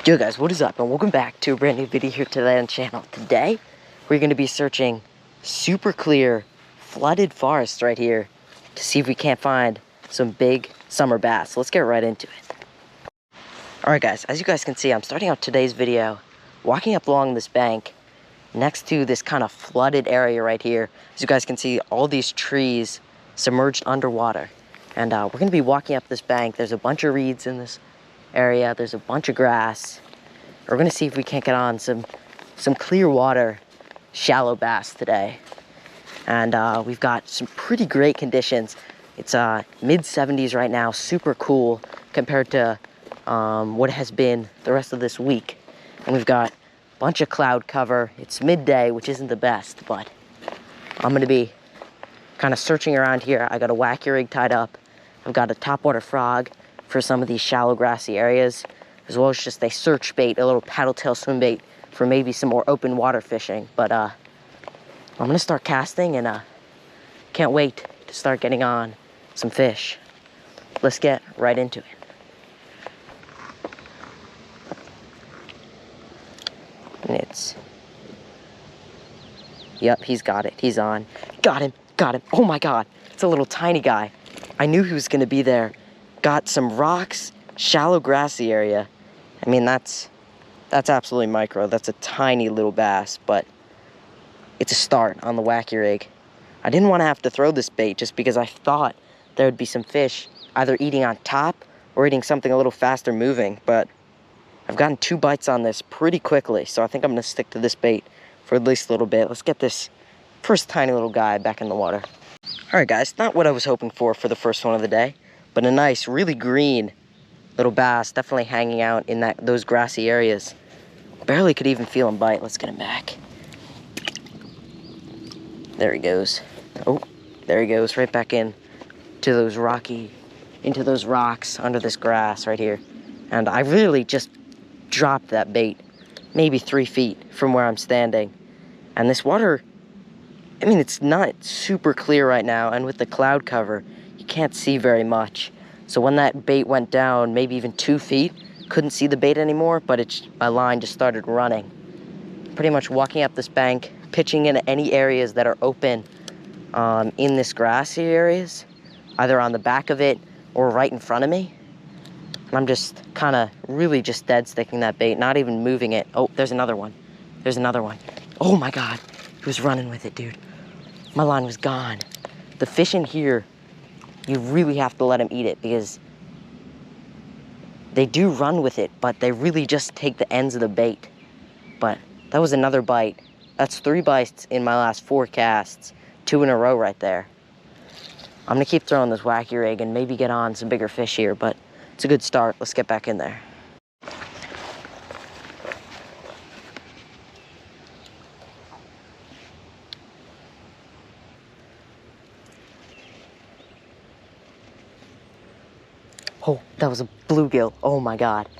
Yo guys, what is up and welcome back to a brand new video here today on the channel. Today we're going to be searching super clear flooded forests right here to see if we can't find some big summer bass. So let's get right into it. Alright guys, as you guys can see, I'm starting out today's video walking up along this bank next to this kind of flooded area right here. As you guys can see, all these trees submerged underwater, and we're going to be walking up this bank. There's a bunch of reeds in this area. There's a bunch of grass. We're gonna see if we can't get on some clear water shallow bass today. And we've got some pretty great conditions. It's mid 70s right now, super cool compared to what has been the rest of this week. And we've got a bunch of cloud cover. It's midday, which isn't the best, but I'm gonna be kind of searching around here. I got a wacky rig tied up. I've got a topwater frog for some of these shallow grassy areas, as well as just a search bait, a little paddle tail swim bait for maybe some more open water fishing. But I'm gonna start casting, and can't wait to start getting on some fish. Let's get right into it. And yep, he's got it, he's on. Got him. Oh my God, it's a little tiny guy. I knew he was gonna be there. Got some rocks, shallow grassy area. I mean, that's absolutely micro. That's a tiny little bass, but it's a start on the wacky rig. I didn't want to have to throw this bait just because I thought there would be some fish either eating on top or eating something a little faster moving, but I've gotten 2 bites on this pretty quickly, so I think I'm gonna stick to this bait for at least a little bit. Let's get this first tiny little guy back in the water. All right, guys, not what I was hoping for the first one of the day, but a nice, really green little bass, definitely hanging out in those grassy areas. Barely could even feel him bite. Let's get him back. There he goes. Oh, there he goes, right back into those rocks under this grass right here. And I really just dropped that bait maybe 3 feet from where I'm standing. And this water, I mean, it's not super clear right now, and with the cloud cover, you can't see very much. So when that bait went down, maybe even 2 feet, couldn't see the bait anymore, but my line just started running. Pretty much walking up this bank, pitching in any areas that are open in this grassy areas, either on the back of it or right in front of me. And I'm just kind of really just dead sticking that bait, not even moving it. Oh, there's another one. Oh my God, he was running with it, dude. My line was gone. The fish in here, you really have to let them eat it, because they do run with it, but they really just take the ends of the bait. But that was another bite. That's 3 bites in my last 4 casts, 2 in a row right there. I'm gonna keep throwing this wacky rig and maybe get on some bigger fish here, but it's a good start. Let's get back in there. Oh, that was a bluegill. Oh my God.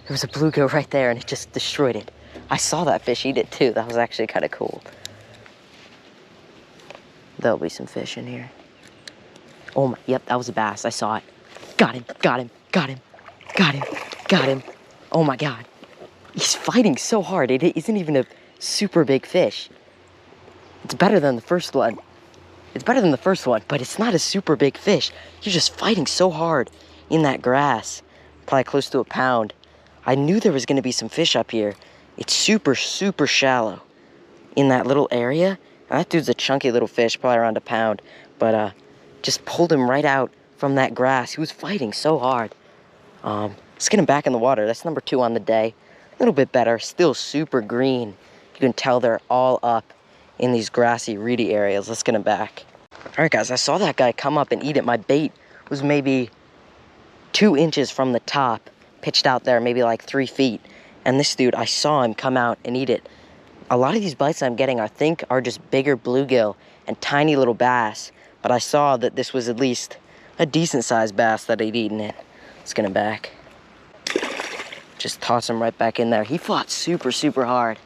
There was a bluegill right there and it just destroyed it. I saw that fish eat it too. That was actually kind of cool. There'll be some fish in here. Oh my, yep, that was a bass. I saw it. Got him. Oh my God. He's fighting so hard. It isn't even a super big fish. It's better than the first one. But it's not a super big fish. He's just fighting so hard in that grass, probably close to a pound. I knew there was going to be some fish up here. It's super shallow in that little area. And that dude's a chunky little fish, probably around a pound, but just pulled him right out from that grass. He was fighting so hard. Let's get him back in the water. That's number 2 on the day. A little bit better, still super green. You can tell they're all up in these grassy, reedy areas. Let's get him back. All right, guys, I saw that guy come up and eat it. My bait was maybe 2 inches from the top, pitched out there maybe like 3 feet. And this dude, I saw him come out and eat it. A lot of these bites I'm getting, I think, are just bigger bluegill and tiny little bass. But I saw that this was at least a decent sized bass that he'd eaten it. Let's get him back. Just toss him right back in there. He fought super hard,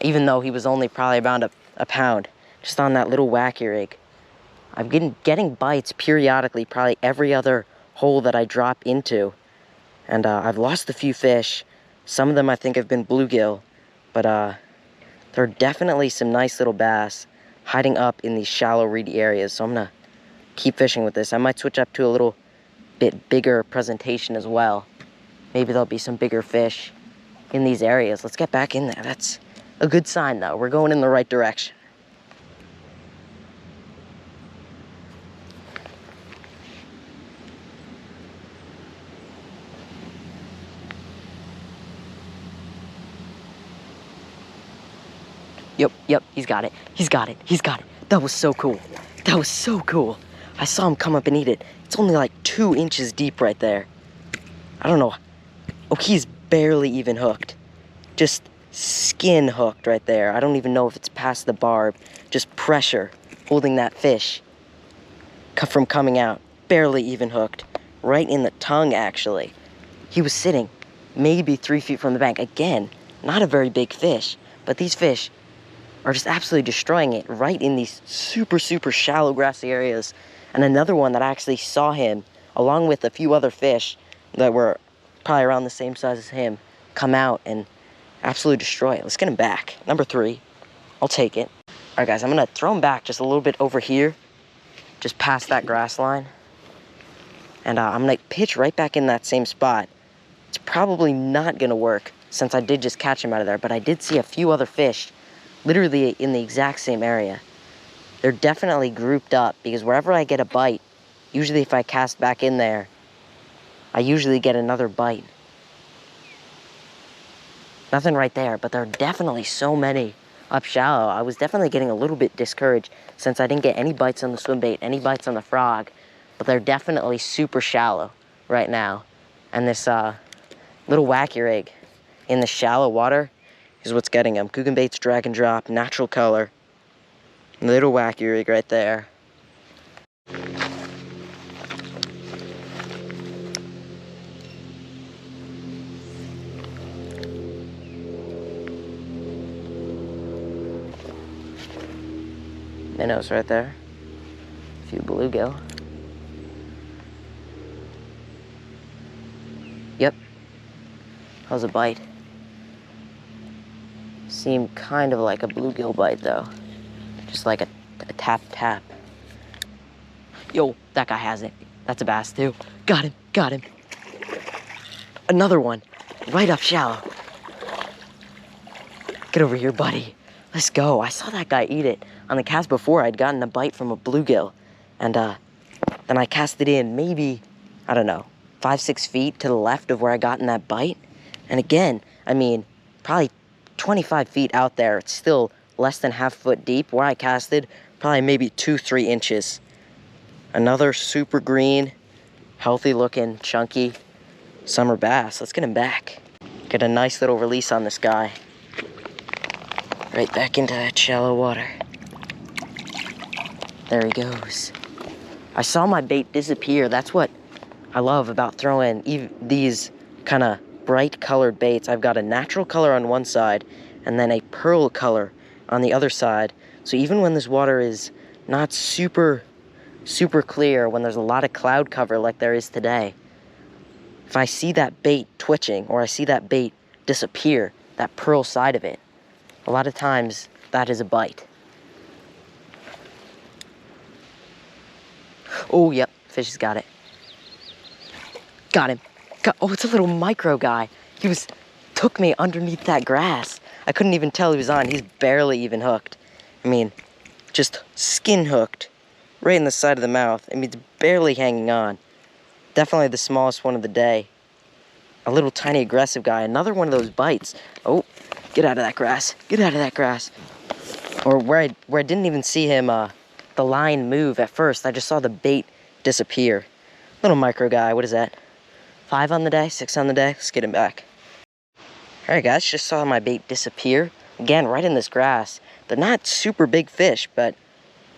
even though he was only probably around a pound, just on that little wacky rig. I'm getting bites periodically, probably every other hole that I drop into. And I've lost a few fish Some of them I think have been bluegill, but there are definitely some nice little bass hiding up in these shallow, reedy areas. So I'm gonna keep fishing with this. I might switch up to a little bit bigger presentation as well. Maybe there'll be some bigger fish in these areas. Let's get back in there. That's a good sign though. We're going in the right direction. Yep, he's got it. He's got it. He's got it. That was so cool. That was so cool. I saw him come up and eat it. It's only like 2 inches deep right there. I don't know. Oh, he's barely even hooked. Just skin hooked right there. I don't even know if it's past the barb. Just pressure holding that fish from coming out. Barely even hooked. Right in the tongue, actually. He was sitting maybe 3 feet from the bank. Again, not a very big fish, but these fish are just absolutely destroying it right in these super, super shallow grassy areas. And another one that I actually saw him, along with a few other fish that were probably around the same size as him, come out and absolutely destroy it. Let's get him back. Number 3. I'll take it. All right, guys, I'm going to throw him back just a little bit over here, just past that grass line. And I'm going to pitch right back in that same spot. It's probably not going to work since I did just catch him out of there, but I did see a few other fish literally in the exact same area. They're definitely grouped up because wherever I get a bite, usually if I cast back in there, I usually get another bite. Nothing right there, but there are definitely so many up shallow. I was definitely getting a little bit discouraged since I didn't get any bites on the swim bait, any bites on the frog, but they're definitely super shallow right now. And this little wacky rig in the shallow water is what's getting them. Coogan Baits Drag and Drop, natural color. Little wacky rig right there. Minnows right there. A few bluegill. Yep. That was a bite. Seemed kind of like a bluegill bite though. Just like a tap. Yo, that guy has it. That's a bass too. Got him. Another one, right up shallow. Get over here, buddy. Let's go. I saw that guy eat it. On the cast before, I'd gotten a bite from a bluegill. And then I cast it in maybe, I don't know, 5-6 feet to the left of where I got in that bite. And again, I mean, probably 25 feet out there. It's still less than half foot deep. Where I casted, probably maybe 2-3 inches. Another super green, healthy looking, chunky summer bass. Let's get him back. Get a nice little release on this guy. Right back into that shallow water. There he goes. I saw my bait disappear. That's what I love about throwing these kind of bright colored baits. I've got a natural color on one side and then a pearl color on the other side. So even when this water is not super clear, when there's a lot of cloud cover like there is today, if I see that bait twitching or I see that bait disappear, that pearl side of it, a lot of times that is a bite. Oh, yep, fish has got it. Got him. Oh, it's a little micro guy. He took me underneath that grass. I couldn't even tell he was on. He's barely even hooked. I mean, just skin hooked right in the side of the mouth. I mean, it's barely hanging on. Definitely the smallest one of the day. A little tiny aggressive guy. Another one of those bites. Oh, get out of that grass. Get out of that grass. Or where I didn't even see him, the line move at first. I just saw the bait disappear. Little micro guy. What is that? 5 on the day? 6 on the day? Let's get him back. All right, guys. Just saw my bait disappear. Again, right in this grass. They're not super big fish, but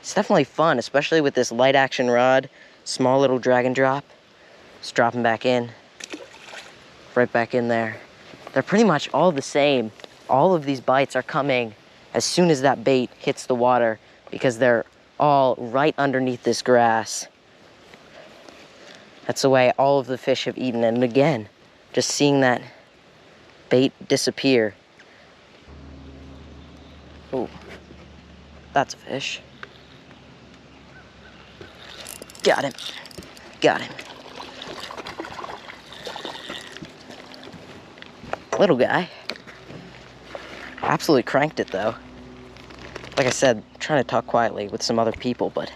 it's definitely fun, especially with this light action rod. Small little drag and drop. Just drop them back in. Right back in there. They're pretty much all the same. All of these bites are coming as soon as that bait hits the water because they're all right underneath this grass. That's the way all of the fish have eaten. And again, just seeing that bait disappear. Oh, that's a fish. Got him. Got him. Little guy. Absolutely cranked it though. Like I said, I'm trying to talk quietly with some other people, but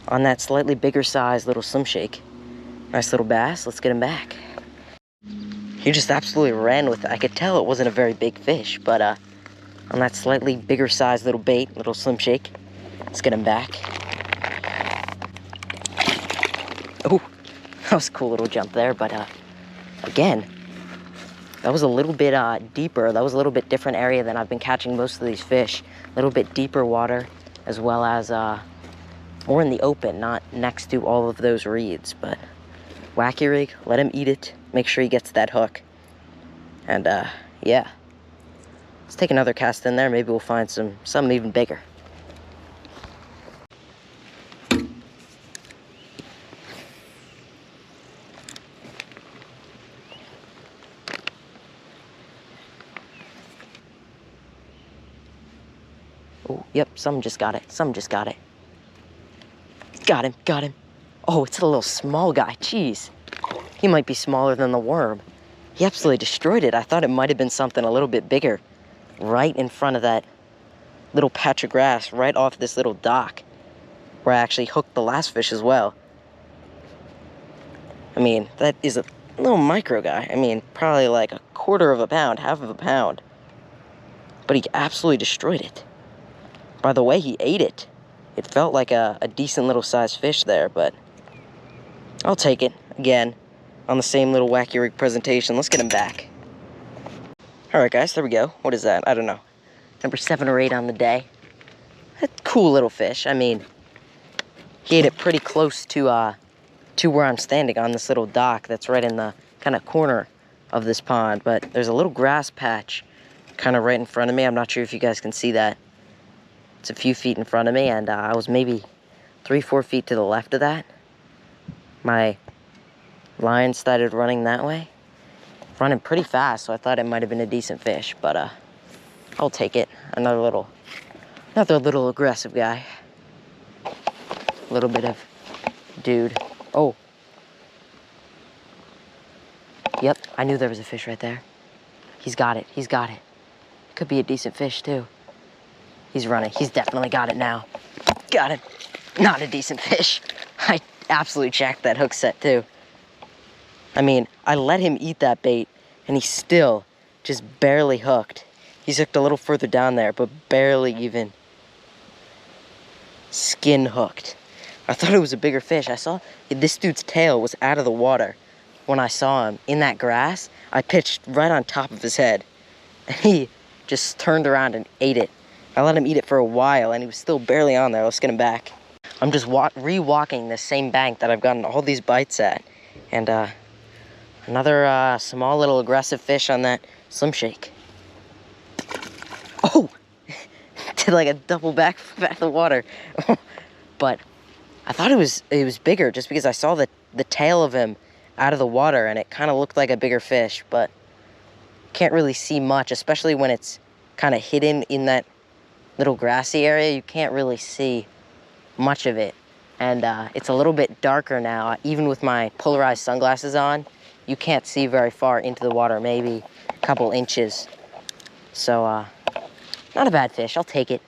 on that slightly bigger size little Slim Shake. Nice little bass. Let's get him back. He just absolutely ran with it. I could tell it wasn't a very big fish, but on that slightly bigger size little bait, little Slim Shake, let's get him back. Oh, that was a cool little jump there, but again, that was a little bit deeper. That was a little bit different area than I've been catching most of these fish. A little bit deeper water, as well as more in the open, not next to all of those reeds. But wacky rig, let him eat it. Make sure he gets that hook. And yeah, let's take another cast in there. Maybe we'll find something even bigger. Oh, yep, some just got it. Some just got it. Got him, got him. Oh, it's a little small guy, jeez. He might be smaller than the worm. He absolutely destroyed it. I thought it might have been something a little bit bigger. Right in front of that little patch of grass, right off this little dock, where I actually hooked the last fish as well. I mean, that is a little micro guy. I mean, probably like a quarter of a pound, half of a pound. But he absolutely destroyed it. By the way he ate it, it felt like a decent little sized fish there, but I'll take it. Again, on the same little wacky rig presentation. Let's get him back. Alright guys, there we go. What is that? I don't know. Number 7 or 8 on the day. A cool little fish. I mean, he ate it pretty close to where I'm standing on this little dock that's right in the kind of corner of this pond, but there's a little grass patch kind of right in front of me. I'm not sure if you guys can see that. It's a few feet in front of me, and I was maybe 3-4 feet to the left of that. My line started running that way, running pretty fast, so I thought it might have been a decent fish, but I'll take it. Another little aggressive guy. A little bit of dude. Oh. Yep, I knew there was a fish right there. He's got it, he's got it. Could be a decent fish too. He's running. He's definitely got it now. Got him. Not a decent fish. I absolutely jacked that hook set too. I mean, I let him eat that bait, and he still just barely hooked. He's hooked a little further down there, but barely even skin hooked. I thought it was a bigger fish. I saw this dude's tail was out of the water when I saw him in that grass. I pitched right on top of his head, and he just turned around and ate it. I let him eat it for a while, and he was still barely on there. Let's get him back. I'm just re-walking this same bank that I've gotten all these bites at. And another small little aggressive fish on that Slim Shake. Oh! Did like a double back of the water. But I thought it was bigger just because I saw the tail of him out of the water, and it kind of looked like a bigger fish, but can't really see much, especially when it's kind of hidden in that little grassy area. You can't really see much of it, and it's a little bit darker now. Even with my polarized sunglasses on, you can't see very far into the water, maybe a couple inches. So not a bad fish. I'll take it.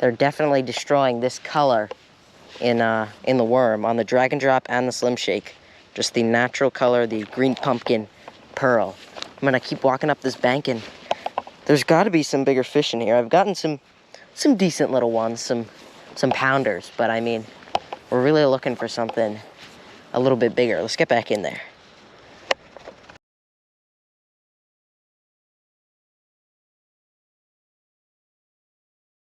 They're definitely destroying this color in the worm on the Dragon Drop and the Slim Shake. Just the natural color, the green pumpkin pearl. I'm gonna keep walking up this bank, and there's got to be some bigger fish in here. I've gotten some decent little ones, some pounders, but I mean, we're really looking for something a little bit bigger. Let's get back in there.